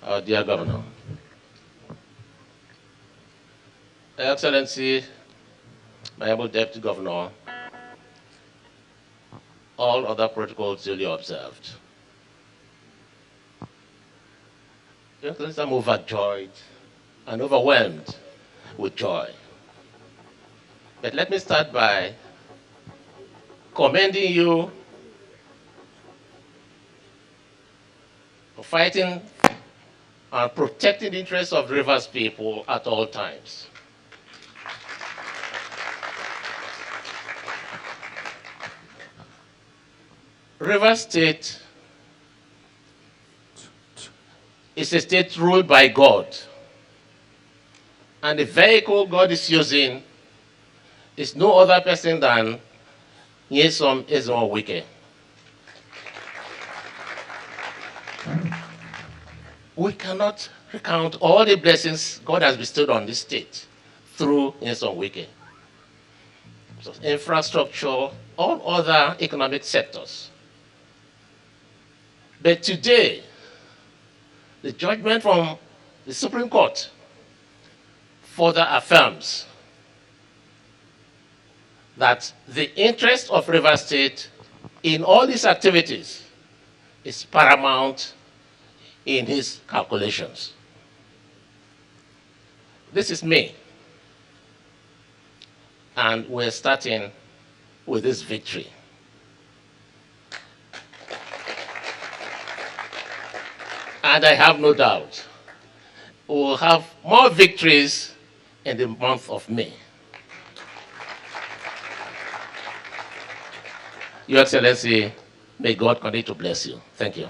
our dear Governor, Excellency, my able Deputy Governor, all other protocols duly observed. Your Excellency, I'm overjoyed and overwhelmed with joy. But let me start by commending you for fighting and protecting the interests of Rivers people at all times. Rivers State is a state ruled by God, and the vehicle God is using is no other person than Wike. We cannot recount all the blessings God has bestowed on this state through Wike. So infrastructure, all other economic sectors. But today, the judgment from the Supreme Court further affirms that the interest of Rivers State in all these activities is paramount in his calculations. This is me, and we're starting with this victory. And I have no doubt we'll have more victories in the month of May. Your Excellency, may God continue to bless you. Thank you.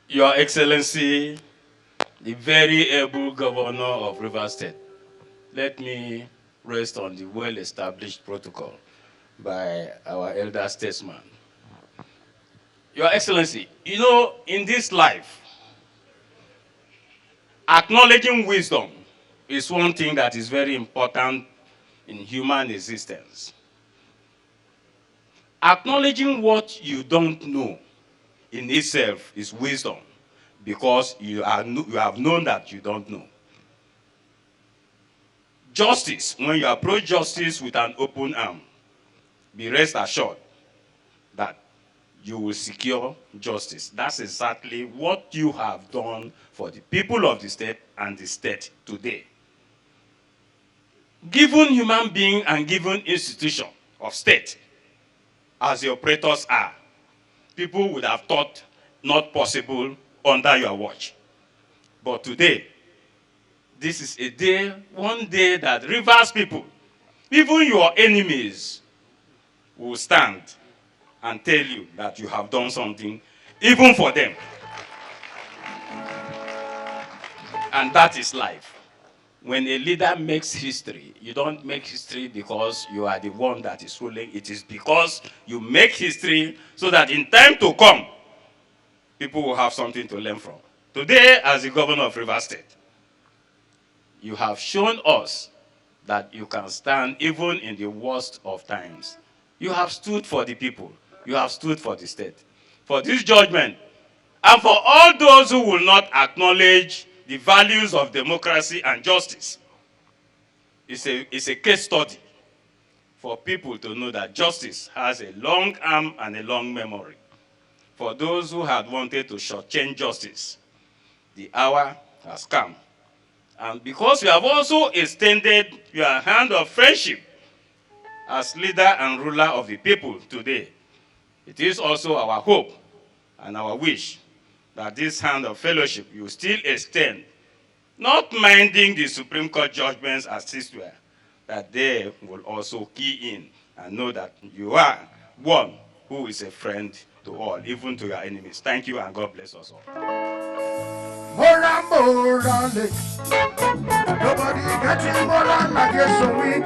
Your Excellency, the very able Governor of Rivers State, let me rest on the well-established protocol by our elder statesman. Your Excellency, you know, in this life, acknowledging wisdom is one thing that is very important in human existence. Acknowledging what you don't know in itself is wisdom, because you have known that you don't know. Justice, when you approach justice with an open arm, be rest assured that you will secure justice. That's exactly what you have done for the people of the state and the state today. Given human being and given institution of state, as the operators are, people would have thought not possible under your watch. But today, this is a day, one day that Rivers people, even your enemies, will stand and tell you that you have done something, even for them. And that is life. When a leader makes history, you don't make history because you are the one that is ruling. It is because you make history so that in time to come, people will have something to learn from. Today, as the governor of Rivers State, you have shown us that you can stand even in the worst of times. You have stood for the people. You have stood for the state. For this judgment, and for all those who will not acknowledge the values of democracy and justice, it's a case study for people to know that justice has a long arm and a long memory. For those who had wanted to shortchange justice, the hour has come. And because you have also extended your hand of friendship as leader and ruler of the people today, it is also our hope and our wish that this hand of fellowship you still extend, not minding the Supreme Court judgments as this were, that they will also key in and know that you are one who is a friend to all, even to your enemies. Thank you, and God bless us all. Morale. Nobody getting moral like a so weak.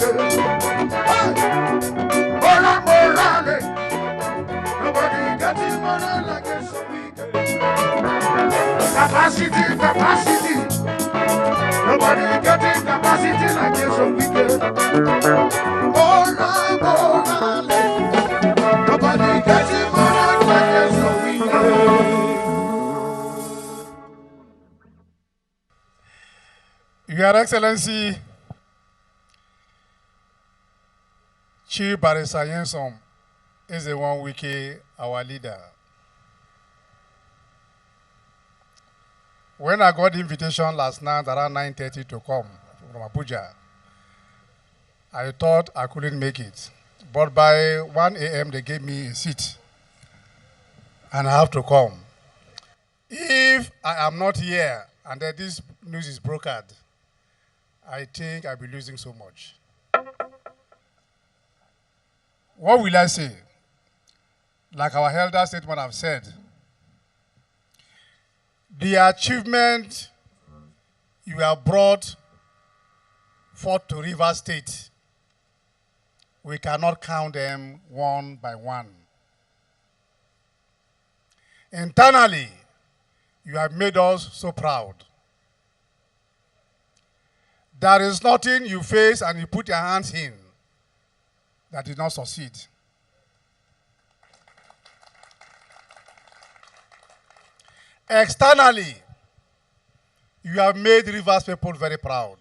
Morale. Nobody getting moral like a so weak. Capacity. Nobody getting capacity like a so weak. Morale. Your Excellency, Chief Barrister Yensom is the one Wike, our leader. When I got the invitation last night around 9:30 to come from Abuja, I thought I couldn't make it. But by 1 a.m. they gave me a seat and I have to come. If I am not here and that this news is brokered, I think I'll be losing so much. What will I say? Like our elder statesman have said, the achievement you have brought forth to Rivers State, we cannot count them one by one. Internally, you have made us so proud. There is nothing you face and you put your hands in that did not succeed. Externally, you have made Rivers people very proud.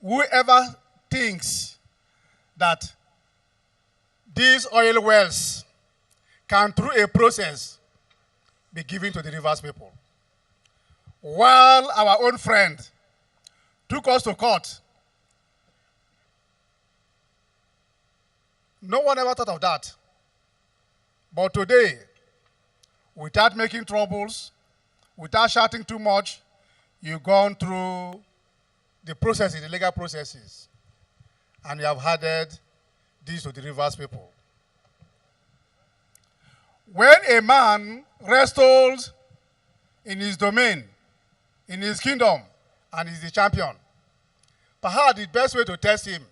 Whoever thinks that these oil wells can, through a process, be given to the Rivers people, while our own friend took us to court, no one ever thought of that. But today, without making troubles, without shouting too much, you've gone through the processes, the legal processes, and you have handed this to the Rivers people. When a man wrestles in his domain, in his kingdom, and is the champion, perhaps the best way to test him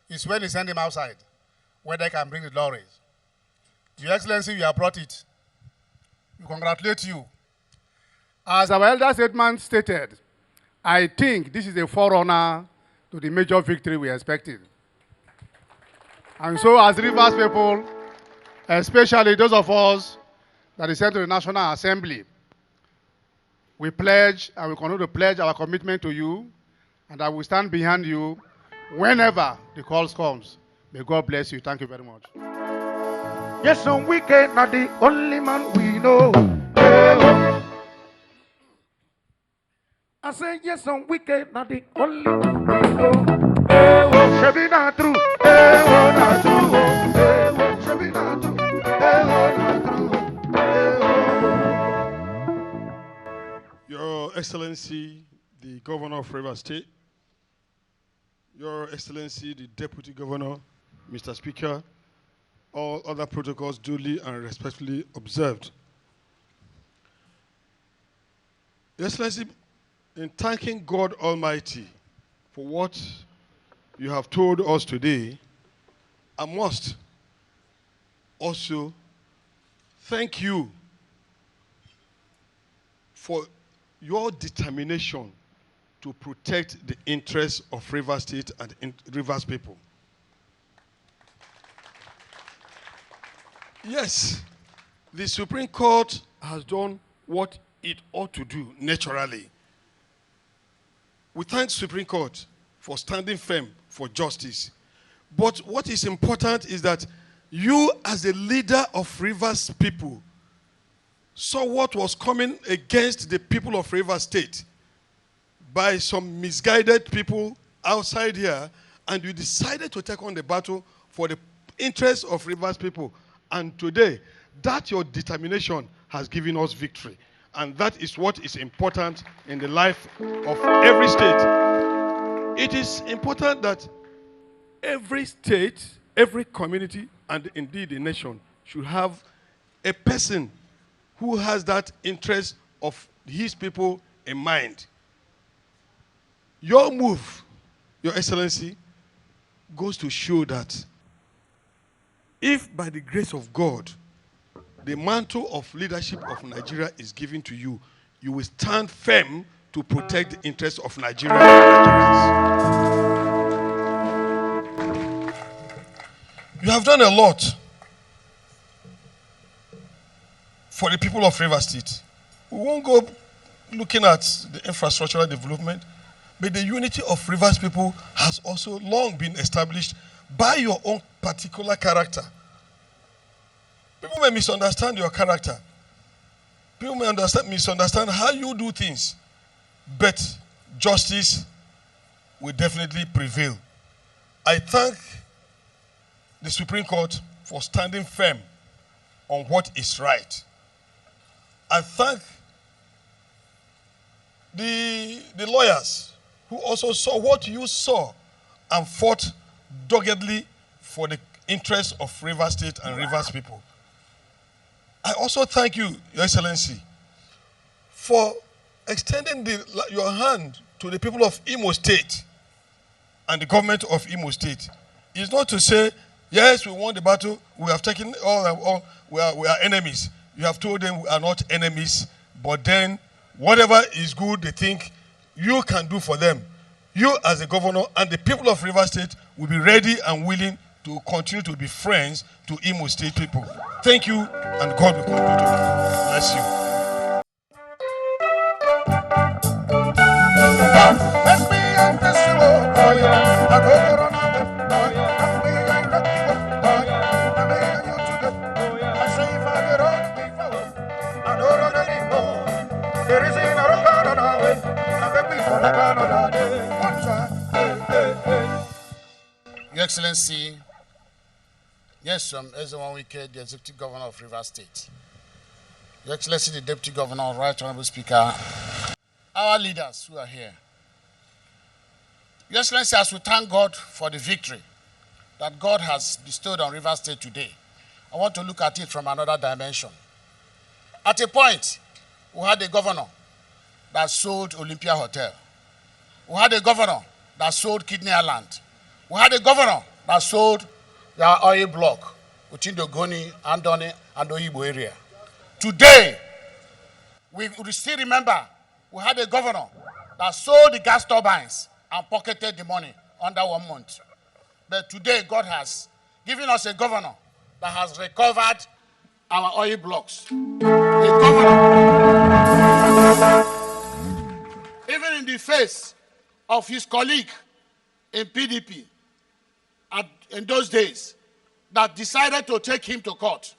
is when he send him outside, where they can bring the lorries. Your Excellency, you have brought it. We congratulate you. As our elder statesman stated, I think this is a forerunner to the major victory we expected. And so as Rivers people, especially those of us that is sent to the National Assembly, we pledge and we continue to pledge our commitment to you, and I will stand behind you whenever the calls comes. May God bless you. Thank you very much. Yes, so Wike not the only man we know. Hey, I say yes, so Wike not the only man we know. Hey, Shebi not true. Hey, not true. Hey, Shebi not true. Hey, not true. Hey, Your Excellency, the Governor of Rivers State, Your Excellency, the Deputy Governor, Mr. Speaker, all other protocols duly and respectfully observed. Your Excellency, in thanking God Almighty for what you have told us today, I must also thank you for your determination to protect the interests of Rivers State and Rivers people. Yes, the Supreme Court has done what it ought to do naturally. We thank Supreme Court for standing firm for justice. But what is important is that you, as the leader of Rivers people, saw what was coming against the people of Rivers State by some misguided people outside here, and you decided to take on the battle for the interests of Rivers people. And today, that your determination has given us victory. And that is what is important in the life of every state. It is important that every state, every community, and indeed the nation should have a person who has that interest of his people in mind. Your move, Your Excellency, goes to show that if by the grace of God, the mantle of leadership of Nigeria is given to you, you will stand firm to protect the interests of Nigeria and Nigerians. You have done a lot for the people of Rivers State. We won't go looking at the infrastructural development. But the unity of Rivers people has also long been established by your own particular character. People may misunderstand your character. People may misunderstand how you do things. But justice will definitely prevail. I thank the Supreme Court for standing firm on what is right. I thank the lawyers who also saw what you saw and fought doggedly for the interests of Rivers State and Rivers people. I also thank you, Your Excellency, for extending your hand to the people of Imo State and the government of Imo State. It's not to say, yes, we won the battle, we have taken we are enemies. You have told them we are not enemies, but then whatever is good they think you can do for them, you as a governor and the people of Rivers State will be ready and willing to continue to be friends to Imo State people. Thank you, and God will continue to bless you. Let's be a festival, oh yeah. I go on oh yeah. I'm being lucky, oh yeah. I'm being you to the, I say if I get on before, I don't run anymore. There is a lot of way. I bet we for the one try. Your Excellency, yes, SYMFONI Wike, the Executive Governor of Rivers State. Your Excellency, the Deputy Governor, Right Honorable Speaker, our leaders who are here. Your Excellency, as we thank God for the victory that God has bestowed on Rivers State today, I want to look at it from another dimension. At a point, we had a governor that sold Olympia Hotel. We had a governor that sold Kidney Island. We had a governor that sold the oil block within the Goni, Andoni, and Oyibo area. Today, we still remember we had a governor that sold the gas turbines and pocketed the money under 1 month. But today, God has given us a governor that has recovered our oil blocks. A governor, even in the face of his colleague in PDP, in those days, that decided to take him to court.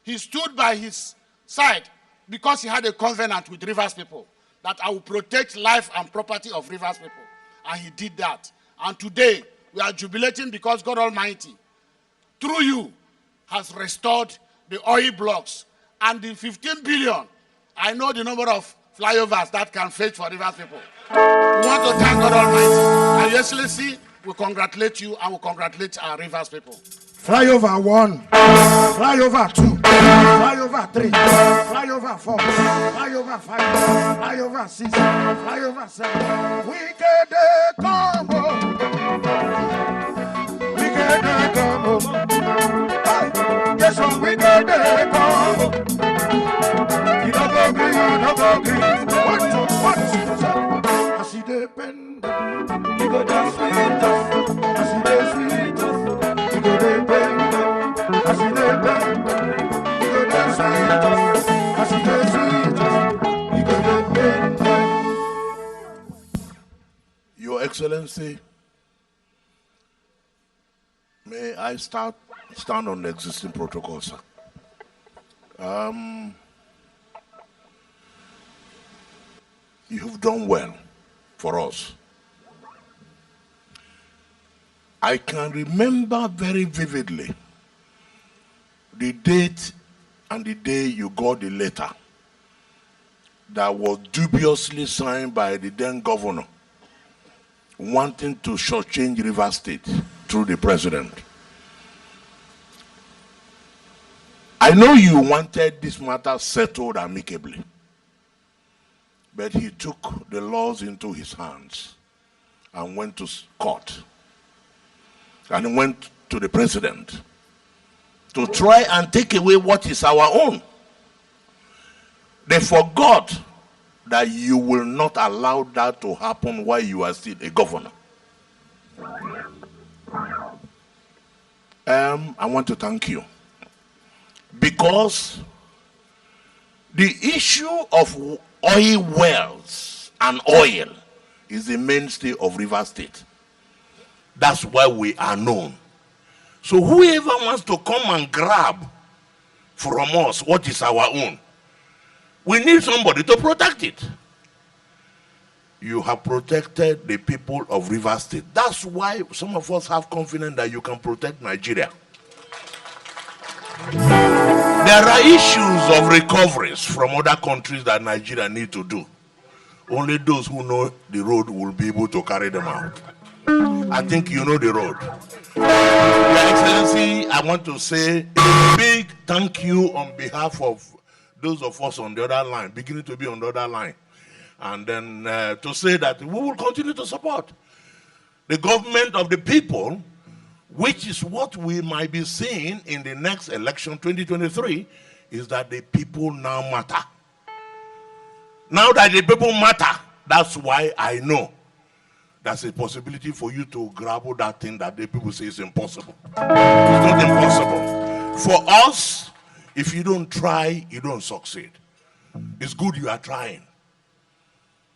He stood by his side because he had a covenant with Rivers people that I will protect life and property of Rivers people. And he did that. And today, we are jubilating because God Almighty, through you, has restored the oil blocks and the 15 billion. I know the number of flyovers that can fetch for Rivers people. We want to thank God Almighty. And Your Excellency, we congratulate you and we congratulate our Rivers people. Flyover 1, flyover 2, flyover 3, flyover 4, flyover 5, flyover 6, flyover 7. We get the combo. We get the combo. Yes, we get the combo. You don't go green, you don't go green. What? I see the pen. You go dance with us. I see the sweet us. You go the pen. I see the pen. You go dance with us. I see the sweet us. You go the pen. Your Excellency, may I stand on the existing protocol, sir? You've done well for us. I can remember very vividly the date and the day you got the letter that was dubiously signed by the then governor wanting to shortchange Rivers State through the president. I know you wanted this matter settled amicably, but he took the laws into his hands and went to court. And he went to the president to try and take away what is our own. They forgot that you will not allow that to happen while you are still a governor. I want to thank you because the issue of oil wells and oil is the mainstay of Rivers State. That's why we are known. So whoever wants to come and grab from us what is our own, we need somebody to protect it. You have protected the people of Rivers State. That's why some of us have confidence that you can protect Nigeria. There are issues of recoveries from other countries that Nigeria need to do. Only those who know the road will be able to carry them out. I think you know the road. Your Excellency, I want to say a big thank you on behalf of those of us on the other line, beginning to be on the other line. And then to say that we will continue to support the government of the people, which is what we might be seeing in the next election, 2023, is that the people now matter. Now that the people matter, that's why I know there's a possibility for you to grapple that thing that the people say is impossible. It's not impossible. For us, if you don't try, you don't succeed. It's good you are trying.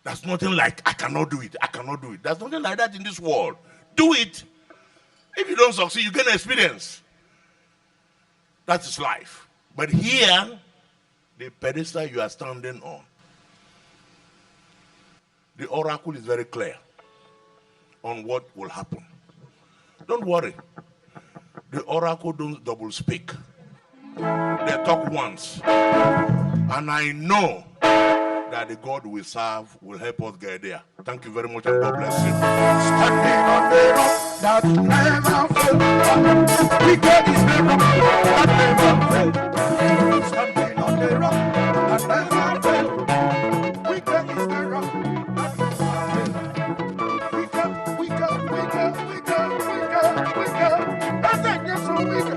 There's nothing like, I cannot do it, I cannot do it. There's nothing like that in this world. Do it. If you don't succeed, you gain experience. That is life. But here, the pedestal you are standing on, the oracle is very clear on what will happen. Don't worry. The oracle don't double speak. They talk once. And I know that the God we serve will help us get there. Thank you very much and God bless you. Standing on the rock that never fails. We get this rock that never fails. Standing on the rock that never fails. We get this rock that never fails. We go. That's it, yes, so we go.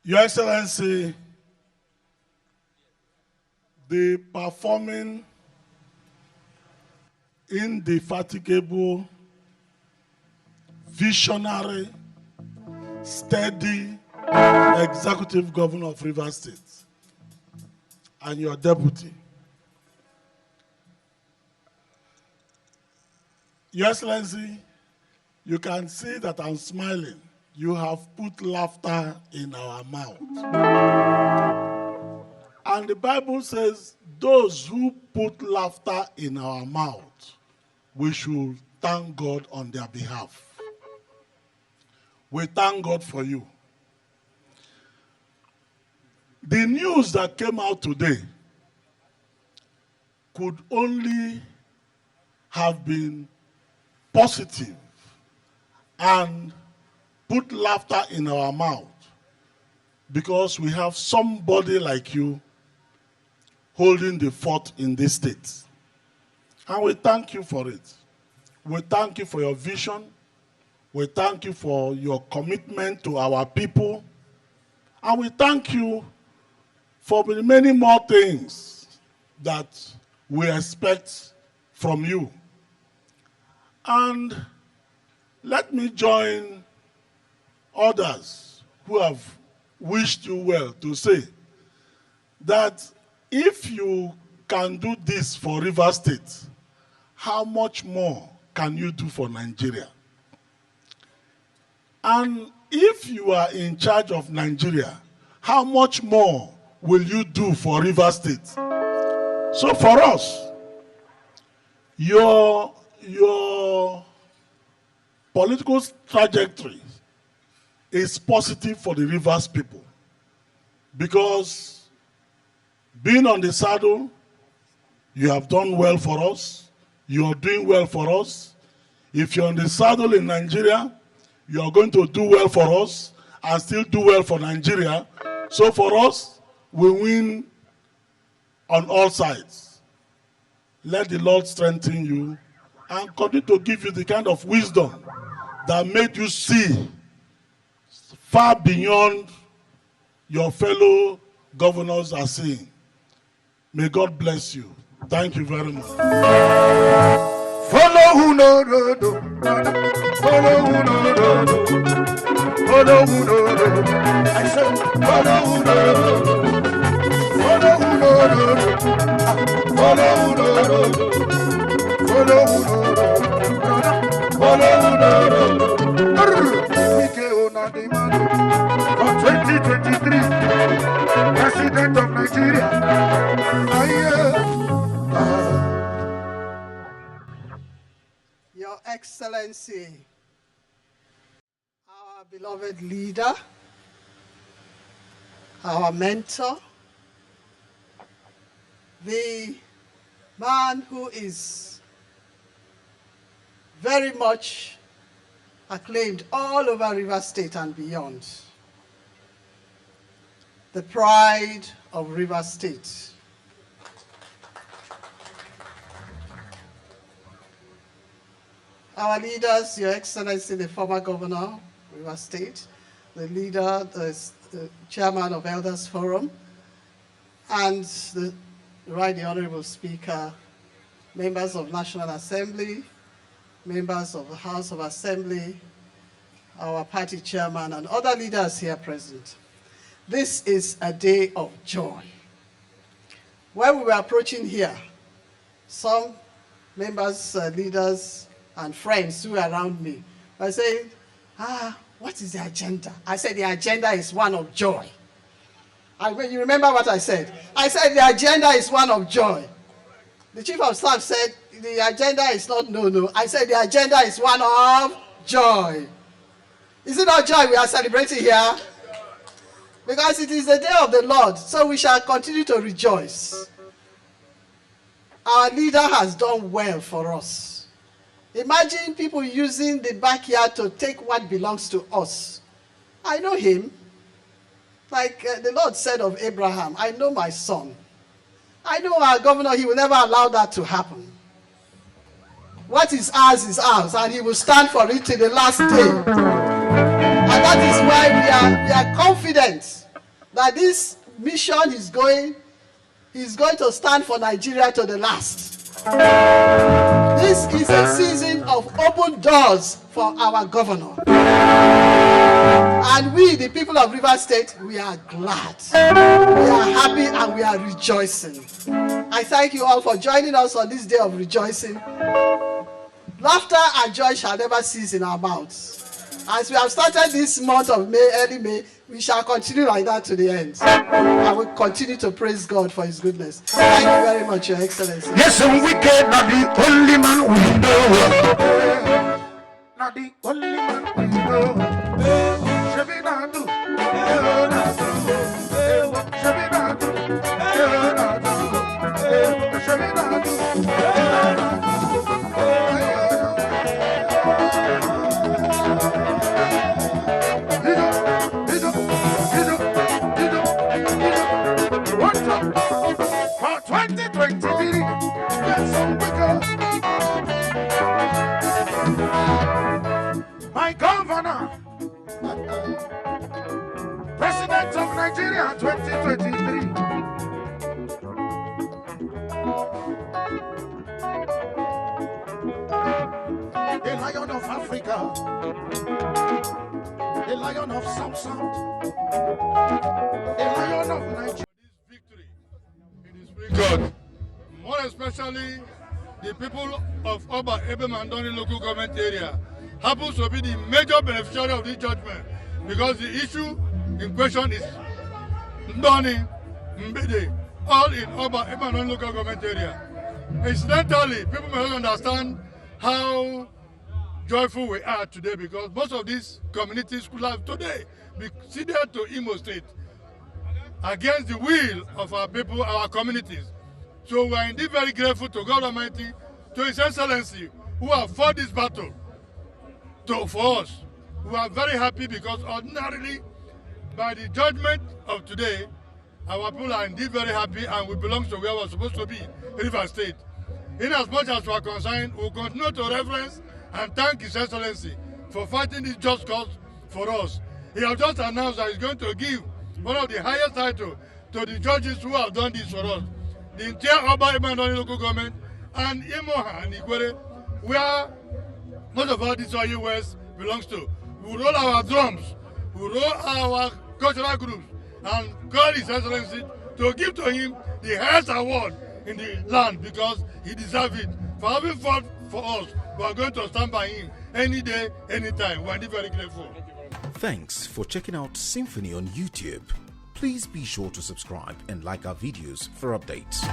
Your Excellency, the performing, indefatigable, visionary, steady executive governor of Rivers State and your deputy. Your Excellency, you can see that I'm smiling. You have put laughter in our mouth. And the Bible says, those who put laughter in our mouth, we should thank God on their behalf. We thank God for you. The news that came out today could only have been positive and put laughter in our mouth because we have somebody like you holding the fort in this state. And we thank you for it. We thank you for your vision. We thank you for your commitment to our people. And we thank you for the many more things that we expect from you. And let me join others who have wished you well to say that if you can do this for Rivers State, how much more can you do for Nigeria? And if you are in charge of Nigeria, how much more will you do for Rivers State? So for us, your political trajectory is positive for the Rivers people because being on the saddle, you have done well for us. You are doing well for us. If you're on the saddle in Nigeria, you are going to do well for us and still do well for Nigeria. So for us, we win on all sides. Let the Lord strengthen you and continue to give you the kind of wisdom that made you see far beyond your fellow governors are seeing. May God bless you. Thank you very much. Follow who no road, follow who no road, follow who no road. I said, follow who no road, follow who no road. From 2023, President of Nigeria. Your Excellency, our beloved leader, our mentor, the man who is very much acclaimed all over Rivers State and beyond, the pride of Rivers State. Our leaders, Your Excellency, the former governor of Rivers State, the leader, the chairman of Elders Forum, and the Right Honorable Speaker, members of National Assembly, members of the House of Assembly, our party chairman, and other leaders here present. This is a day of joy. When we were approaching here, some members, leaders, and friends who were around me were saying, what is the agenda? I said, the agenda is one of joy. You remember what I said? I said, the agenda is one of joy. The chief of staff said, the agenda is not no. I said, the agenda is one of joy. Is it not joy we are celebrating here? Because it is the day of the Lord, so we shall continue to rejoice. Our leader has done well for us. Imagine people using the backyard to take what belongs to us. I know him. Like the Lord said of Abraham, I know my son. I know our governor, he will never allow that to happen. What is ours, and he will stand for it till the last day. And that is why we are confident that this mission is going to stand for Nigeria to the last. This is a season of open doors for our governor. And we, the people of Rivers State, we are glad. We are happy and we are rejoicing. I thank you all for joining us on this day of rejoicing. Laughter and joy shall never cease in our mouths. As we have started this month of May, early May, we shall continue like that to the end. I will continue to praise God for his goodness. Thank you very much, Your Excellency. Yes, and we get not the only man we know. Not the only man we know. Shabinadu, Shabinadu, for 2023, get some quicker. My governor, President of Nigeria 2023. The Lion of Africa, the Lion of South Sound, the Lion of Nigeria. This victory in the Supreme Court, more especially the people of Oba Ebemandoni local government area, happens to be the major beneficiary of this judgment because the issue in question is Ndoni, Mbede, all in Oba Ebemandoni local government area. Incidentally, people may not understand how joyful we are today because most of these communities could have today been ceded to Imo State against the will of our people, our communities. So we are indeed very grateful to God Almighty, to His Excellency, who have fought this battle for us. We are very happy because ordinarily, by the judgment of today, our people are indeed very happy and we belong to where we're supposed to be, Rivers State. In as much as we are concerned, we will continue to reverence and thank His Excellency for fighting this just cause for us. He has just announced that he's going to give one of the highest titles to the judges who have done this for us. The entire Oba Ebemandoni local government and Imoha and Ikwere, where most of our Disoye West belongs to. We roll our drums, we roll our cultural groups, and call His Excellency to give to him the highest award in the land because he deserves it. For having fought for us, we are going to stand by him any day, anytime. We are very grateful. Thanks for checking out SYMFONI on YouTube. Please be sure to subscribe and like our videos for updates.